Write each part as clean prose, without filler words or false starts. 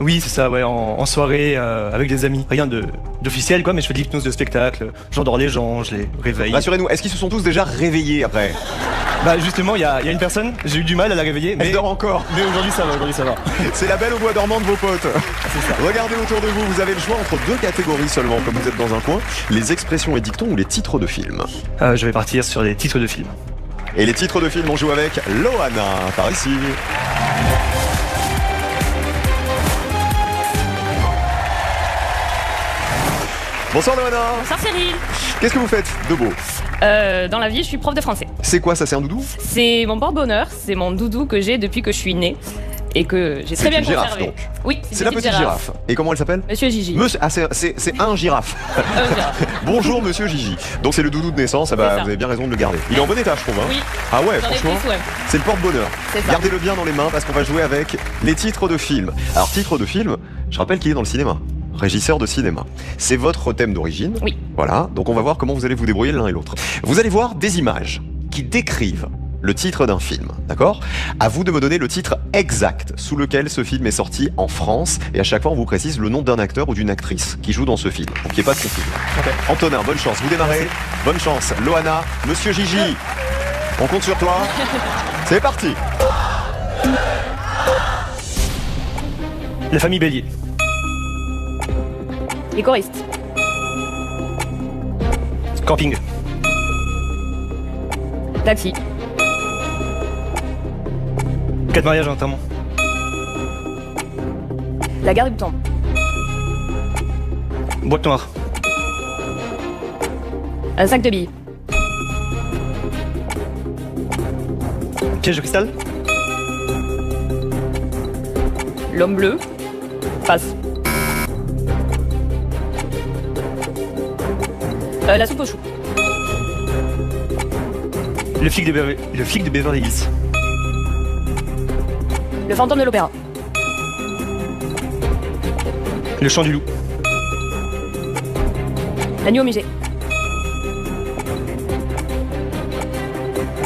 Oui, c'est ça, ouais, en soirée, avec des amis. Rien d'officiel, quoi, mais je fais de l'hypnose de spectacle. J'endors les gens, je les réveille. Rassurez-nous, est-ce qu'ils se sont tous déjà réveillés après? Bah justement, il y a une personne, j'ai eu du mal à la réveiller, mais Elle dort encore. Mais aujourd'hui ça va. C'est la belle au bois dormant de vos potes. C'est ça. Regardez autour de vous, vous avez le choix entre deux catégories seulement, comme vous êtes dans un coin, les expressions et dictons ou les titres de films. Je vais partir sur les titres de films. Et les titres de films, on joue avec Loana, par ici. Bonsoir Loana. Bonsoir Cyril. Qu'est-ce que vous faites de beau? Dans la vie, je suis prof de français. C'est quoi ça, c'est un doudou? C'est mon porte-bonheur, c'est mon doudou que j'ai depuis que je suis née et que j'ai très bien une girafe, conservé. donc. Oui, C'est la petite girafe. Et comment elle s'appelle? Monsieur Gigi. Ah, c'est un girafe. Girafe. Bonjour Monsieur Gigi. Donc c'est le doudou de naissance, ah bah, C'est ça. vous avez bien raison de le garder. Il est en bon état, je trouve. Hein. Oui. Ah ouais, J'en ai franchement, pris soin. c'est le porte-bonheur. C'est ça. Gardez-le bien dans les mains parce qu'on va jouer avec les titres de films. Alors titre de film, je rappelle qu'il est dans le cinéma. Régisseur de cinéma. C'est votre thème d'origine. Oui. Voilà, donc on va voir comment vous allez vous débrouiller l'un et l'autre. Vous allez voir des images qui décrivent le titre d'un film, d'accord? À vous de me donner le titre exact sous lequel ce film est sorti en France, et à chaque fois on vous précise le nom d'un acteur ou d'une actrice qui joue dans ce film, pour qu'il n'y ait pas de confusion. Okay. Antonin, bonne chance, vous démarrez. Bonne chance. Loana, Monsieur Gigi, on compte sur toi. C'est parti. La famille Bélier. Les choristes. Camping. Taxi. 4 mariages notamment. La gare du temps. Boîte noire. Un sac de billes. Piège de cristal. L'homme bleu. Passe. La soupe aux choux. Le flic de Beverly Hills. Le fantôme de l'opéra. Le chant du loup. La nuit au musée.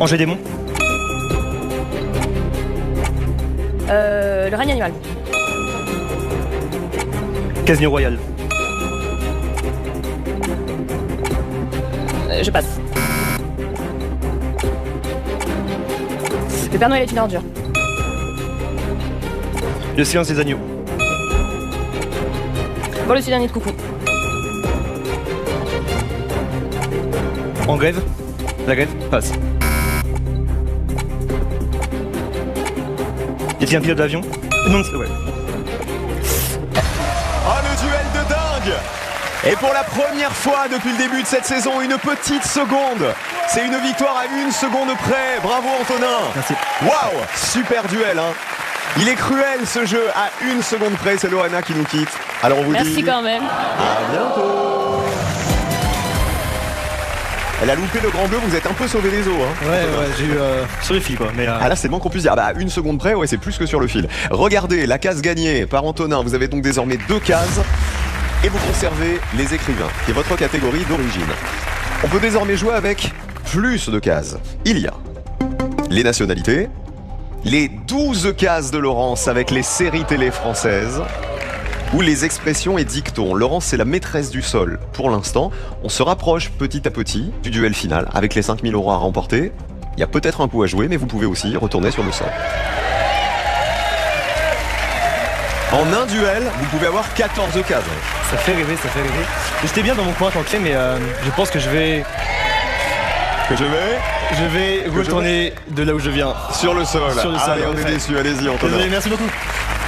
Angers Démon. Le règne animal. Casino Royal. Je passe. Le Père Noël est une ordure. Le silence des agneaux. Bon, le dernier de coucou. En grève. La grève passe. Y a-t-il un pilote d'avion? Non, c'est ouais. Oh, le duel de dingue! Et pour la première fois depuis le début de cette saison, une petite seconde. C'est une victoire à 1 seconde près. Bravo Antonin. Merci. Waouh, super duel, hein. Il est cruel ce jeu à 1 seconde près. C'est Loana qui nous quitte. Alors on vous dit Merci quand même. à bientôt. Elle a loupé le grand bleu, vous êtes un peu sauvé des eaux, hein. Ouais, j'ai eu sur les filles quoi. Mais Ah là c'est le moins qu'on puisse dire. Ah bah à 1 seconde près, ouais, c'est plus que sur le fil. Regardez, la case gagnée par Antonin. Vous avez donc désormais 2 cases. Et vous conservez les écrivains, qui est votre catégorie d'origine. On peut désormais jouer avec plus de cases. Il y a les nationalités, les 12 cases de Laurence avec les séries télé françaises, ou les expressions et dictons. Laurence, c'est la maîtresse du sol pour l'instant. On se rapproche petit à petit du duel final avec les 5 000 € à remporter. Il y a peut-être un coup à jouer, mais vous pouvez aussi retourner sur le sol. En un duel, vous pouvez avoir 14 cases. ça fait rêver. J'étais bien dans mon coin tranquille, mais je pense que je vais retourner de là où je viens. Sur le sol. Sur le sol, Allez, on est ouais. déçus. Allez-y, Antonin. Désolé, merci beaucoup.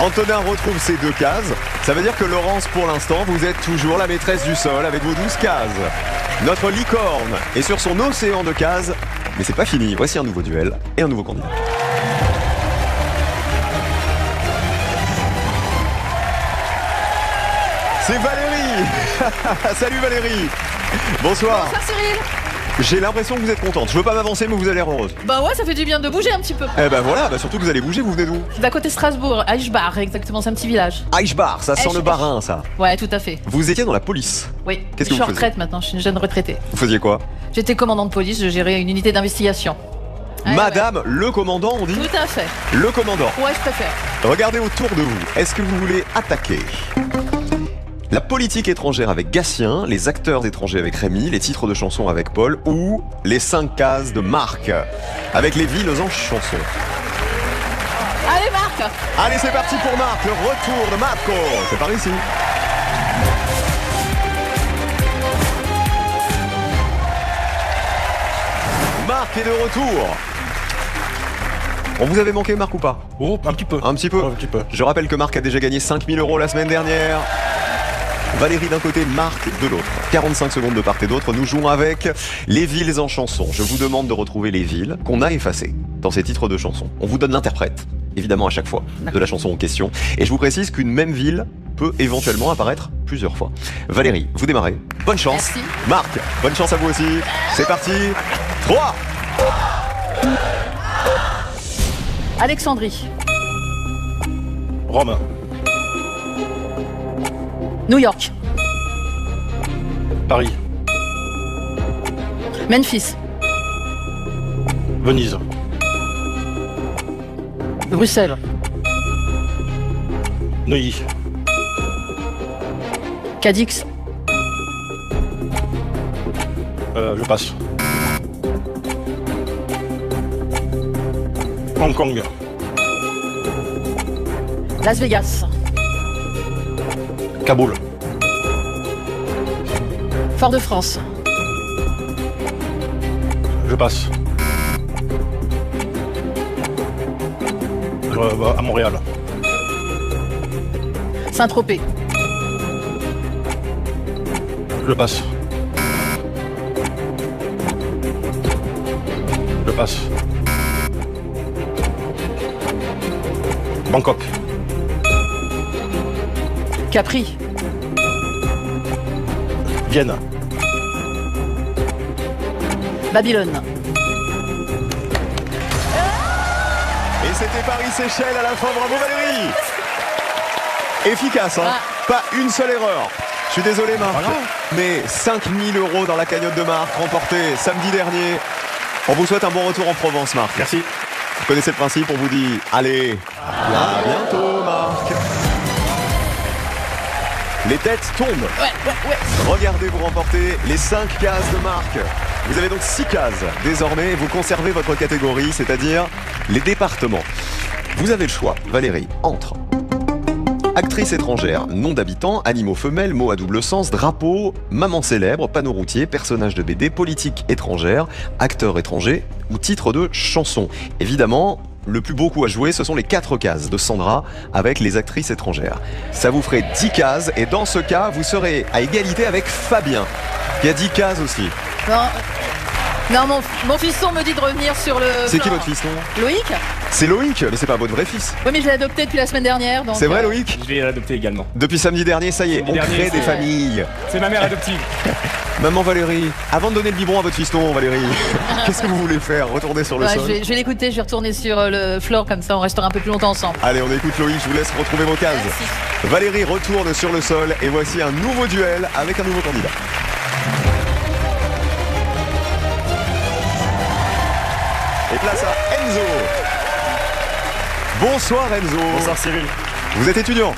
Antonin retrouve ses 2 cases. Ça veut dire que Laurence, pour l'instant, vous êtes toujours la maîtresse du sol avec vos 12 cases. Notre licorne est sur son océan de cases. Mais c'est pas fini. Voici un nouveau duel et un nouveau candidat. C'est Valérie. Salut Valérie. Bonsoir. Bonsoir Cyril. J'ai l'impression que vous êtes contente. Je veux pas m'avancer, mais vous avez l'air heureuse. Bah ouais, ça fait du bien de bouger un petit peu. Eh ben voilà, surtout que vous allez bouger, vous venez d'où? D'à côté Strasbourg, Eichbach, exactement, c'est un petit village. Eichbach, ça sent le barin, ça. Ouais, tout à fait. Vous étiez dans la police. Oui, Qu'est-ce je que suis en vous retraite maintenant, je suis une jeune retraitée. Vous faisiez quoi? J'étais commandant de police, je gérais une unité d'investigation. Ouais, Madame le commandant, on dit? ouais. Tout à fait. Le commandant. Ouais, je préfère. Regardez autour de vous. Est-ce que vous voulez attaquer la politique étrangère avec Gatien, les acteurs étrangers avec Rémi, les titres de chansons avec Paul ou les 5 cases de Marc avec les villes en chansons? Allez, Marc! Allez, c'est parti pour Marc, le retour de Marco. C'est par ici. Marc est de retour. On vous avait manqué, Marc, ou pas? Oh, un petit peu. Un petit peu. Un petit peu. Je rappelle que Marc a déjà gagné 5 000 € la semaine dernière. Valérie d'un côté, Marc de l'autre. 45 secondes de part et d'autre. Nous jouons avec les villes en chanson. Je vous demande de retrouver les villes qu'on a effacées dans ces titres de chansons. On vous donne l'interprète, évidemment à chaque fois, de la chanson en question. Et je vous précise qu'une même ville peut éventuellement apparaître plusieurs fois. Valérie, vous démarrez. Bonne chance. Merci. Marc, bonne chance à vous aussi. C'est parti. 3. Alexandrie. Rome. New York. Paris. Memphis. Venise. Bruxelles. Neuilly. Cadix. Je passe. Hong Kong. Las Vegas. Kaboul. Fort-de-France. Je passe. Je vais à Montréal. Saint-Tropez. Je passe. Je passe. Bangkok. Capri. Vienne. Babylone. Et c'était Paris-Séchelles à la fin. Bravo Valérie. Efficace, hein. Pas une seule erreur. Je suis désolé Marc, mais 5 000 € dans la cagnotte de Marc, remportée samedi dernier. On vous souhaite un bon retour en Provence, Marc. Merci. Vous connaissez le principe, on vous dit allez, à bientôt Marc. Les têtes tombent. Ouais. Regardez, vous remportez les 5 cases de Marc. Vous avez donc 6 cases. Désormais, vous conservez votre catégorie, c'est-à-dire les départements. Vous avez le choix, Valérie, entre actrice étrangère, nom d'habitant, animaux femelles, mots à double sens, drapeau, maman célèbre, panneau routier, personnage de BD, politique étrangère, acteur étranger ou titre de chanson. Évidemment, le plus beau coup à jouer, ce sont les 4 cases de Sandra avec les actrices étrangères. Ça vous ferait 10 cases et dans ce cas, vous serez à égalité avec Fabien, qui a 10 cases aussi. Non, mon fiston me dit de revenir sur le. C'est qui plan. votre fiston? Loïc. C'est Loïc, mais c'est pas votre vrai fils. Oui, mais je l'ai adopté depuis la semaine dernière. C'est vrai Loïc? Je vais l'adopter également. Depuis samedi dernier, ça y est, Samedi on dernier, crée des c'est- familles. C'est ma mère adoptive. Maman Valérie, avant de donner le biberon à votre fiston, Valérie, qu'est-ce que vous voulez faire? Retourner sur le Ouais, sol? je vais l'écouter, je vais retourner sur le floor, comme ça on restera un peu plus longtemps ensemble. Allez, on écoute Loïc, je vous laisse retrouver vos cases. Merci. Valérie retourne sur le sol et voici un nouveau duel avec un nouveau candidat. Et place à Enzo. Bonsoir Enzo. Bonsoir Cyril. Vous êtes étudiant?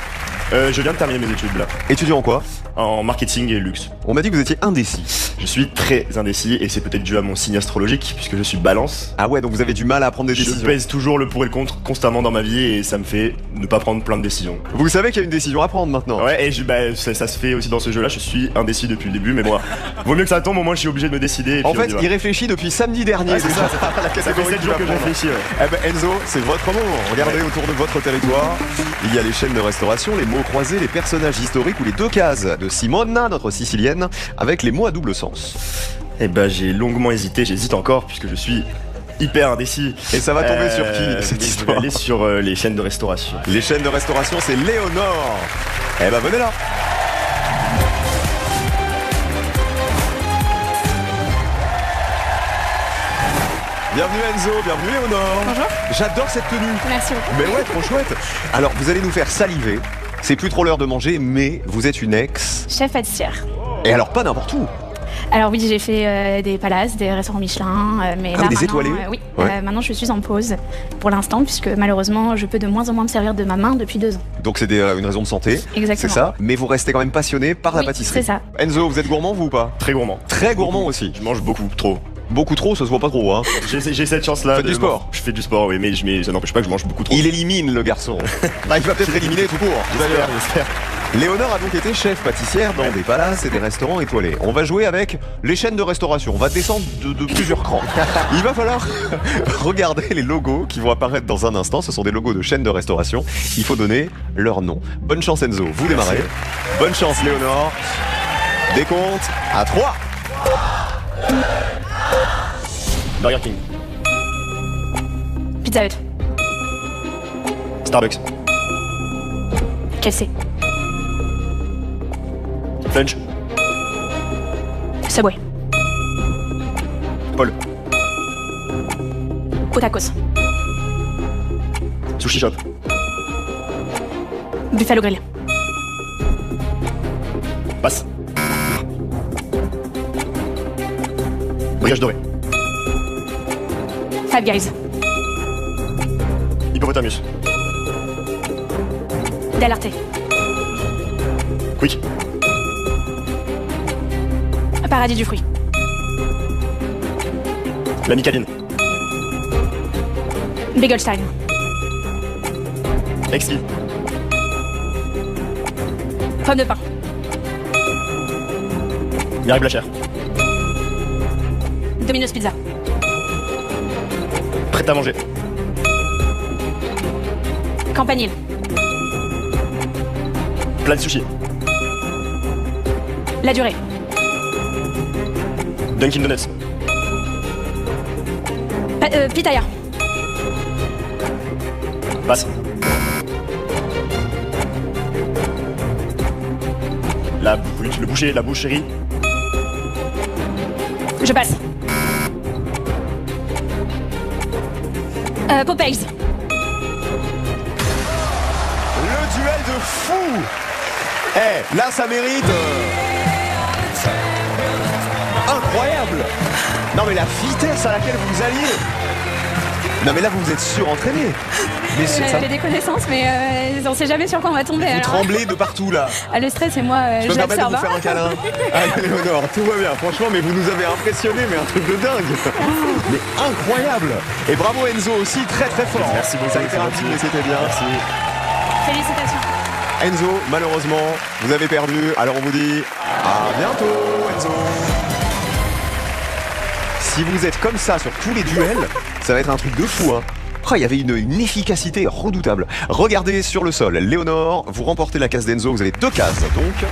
Je viens de terminer mes études là, Étudiant en quoi? en marketing et luxe. On m'a dit que vous étiez indécis. Je suis très indécis et c'est peut-être dû à mon signe astrologique puisque je suis balance. Ah ouais, donc vous avez du mal à prendre des Je décisions. pèse toujours le pour et le contre constamment dans ma vie et ça me fait ne pas prendre plein de décisions. Vous savez qu'il y a une décision à prendre maintenant. Ouais, et ça se fait aussi dans ce jeu là, je suis indécis depuis le début mais moi, vaut mieux que ça tombe, au moins je suis obligé de me décider. Et En puis on fait, y va. il réfléchit depuis samedi dernier. Ouais, c'est ça, la Ça fait catégorie 7 qu'il jours va que je prendre. réfléchis. Ouais. Eh ben Enzo, c'est votre moment. Regardez autour de votre territoire. Il y a les chaînes de restauration, les mots croisés, les personnages historiques ou les 2 cases de Simona, notre sicilienne, avec les mots à double sens. Et bah j'ai longuement hésité, j'hésite encore puisque je suis hyper indécis. Et ça va tomber sur qui Mais cette je vais histoire? aller sur les chaînes de restauration. Les chaînes de restauration, c'est Léonore. Eh ben venez là. Bienvenue Enzo, bienvenue Léonore. Bonjour. J'adore cette tenue. Merci beaucoup. Mais ouais, trop chouette. Alors, vous allez nous faire saliver. C'est plus trop l'heure de manger, mais vous êtes une ex. Chef pâtissière. Et alors, pas n'importe où. Alors oui, j'ai fait des palaces, des restaurants Michelin, mais là des maintenant, étoilés oui. Ouais. Maintenant je suis en pause pour l'instant, puisque malheureusement je peux de moins en moins me servir de ma main depuis 2 ans. Donc c'est une raison de santé. Exactement. C'est ça. Mais vous restez quand même passionné par la Oui, pâtisserie. c'est ça. Enzo, vous êtes gourmand vous ou pas? Très gourmand. Très gourmand aussi. Je mange beaucoup, trop. Beaucoup trop, ça se voit pas trop, hein. J'ai cette chance-là. Faites du sport. Je fais du sport, oui, mais ça n'empêche pas que je mange beaucoup trop. Il élimine le garçon. Bah, il va peut-être éliminer tout court. D'ailleurs. J'espère. Léonore a donc été chef pâtissière dans des palaces et des restaurants étoilés. On va jouer avec les chaînes de restauration. On va descendre de plusieurs crans. Il va falloir regarder les logos qui vont apparaître dans un instant. Ce sont des logos de chaînes de restauration. Il faut donner leur nom. Bonne chance Enzo, vous démarrez. Bonne chance Léonore. Décompte à 3. Burger King. Pizza Hut. Starbucks. KFC. Lunch. Subway. Paul. Otakos. Sushi Shop. Buffalo Grill. Passe. Brioche dorée. Five Guys. Hippopotamus. Del Arte. Quick. Paradis du fruit. La Micaline. Beaglestein. Exti. Pomme de pain. Mireille Blachère. Domino's Pizza. Prête à manger. Campanile. Plat de sushi. La Durée. Dunkin' Donuts. Pitaya. Passe. Le boucher, la boucherie. Je passe. Popeyes. Le duel de fou. Là ça mérite incroyable. Non mais la vitesse à laquelle vous alliez. Non mais là vous êtes surentraîné. Mais ça, J'ai des connaissances, mais on sait jamais sur quoi on va tomber. vous alors. tremblez de partout là. Le stress, et moi, Je je peux me permettre de l'observe. vous faire un câlin. Allez Léonore, tout va bien, franchement, mais vous nous avez impressionné, mais un truc de dingue. Mais incroyable. Et bravo Enzo aussi, très très fort. Merci beaucoup, Ça a été c'est rapide, gentil. mais c'était bien. Merci. Félicitations. Enzo, malheureusement, vous avez perdu. Alors on vous dit à bientôt Enzo. Si vous êtes comme ça sur tous les duels, ça va être un truc de fou, hein. Oh, il y avait une efficacité redoutable. Regardez sur le sol, Léonore, vous remportez la case d'Enzo, vous avez 2 cases donc.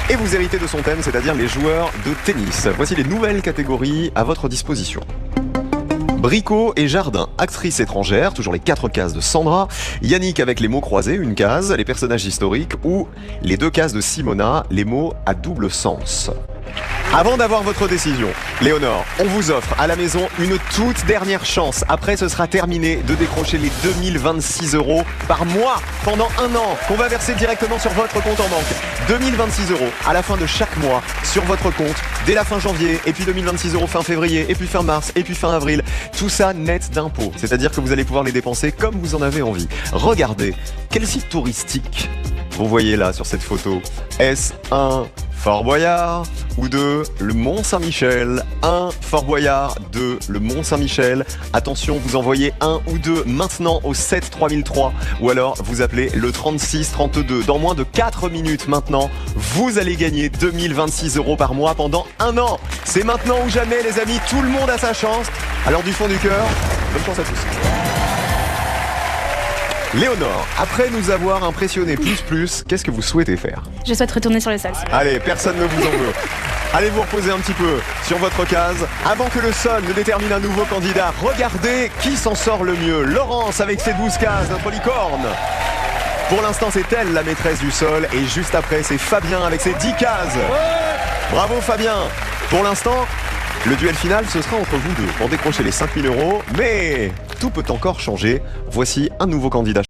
Et vous héritez de son thème, c'est-à-dire les joueurs de tennis. Voici les nouvelles catégories à votre disposition. Bricot et jardin, actrice étrangère, toujours les 4 cases de Sandra, Yannick avec les mots croisés, 1 case, les personnages historiques ou les 2 cases de Simona, les mots à double sens. Avant d'avoir votre décision, Léonore, on vous offre à la maison une toute dernière chance. Après, ce sera terminé de décrocher les 2026 € par mois pendant 1 an qu'on va verser directement sur votre compte en banque. 2026 € à la fin de chaque mois sur votre compte dès la fin janvier, et puis 2026 € fin février, et puis fin mars, et puis fin avril. Tout ça net d'impôts, c'est-à-dire que vous allez pouvoir les dépenser comme vous en avez envie. Regardez, quel site touristique vous voyez là sur cette photo? Est-ce un Fort Boyard ou 2 le Mont Saint-Michel? 1 Fort Boyard, 2 le Mont Saint-Michel. Attention, vous envoyez 1 ou 2 maintenant au 7 3003 ou alors vous appelez le 36 32. Dans moins de 4 minutes maintenant, vous allez gagner 2026 € par mois pendant 1 an. C'est maintenant ou jamais les amis, tout le monde a sa chance. Alors du fond du cœur, bonne chance à tous. Léonore, après nous avoir impressionné plus, qu'est-ce que vous souhaitez faire? Je souhaite retourner sur le sol. Allez, personne ne vous en veut. Allez vous reposer un petit peu sur votre case. Avant que le sol ne détermine un nouveau candidat, regardez qui s'en sort le mieux. Laurence avec ses 12 cases, notre licorne. Pour l'instant, c'est elle la maîtresse du sol. Et juste après, c'est Fabien avec ses 10 cases. Bravo Fabien. Pour l'instant, le duel final, ce sera entre vous deux pour décrocher les 5 000 €. Mais tout peut encore changer. Voici un nouveau candidat.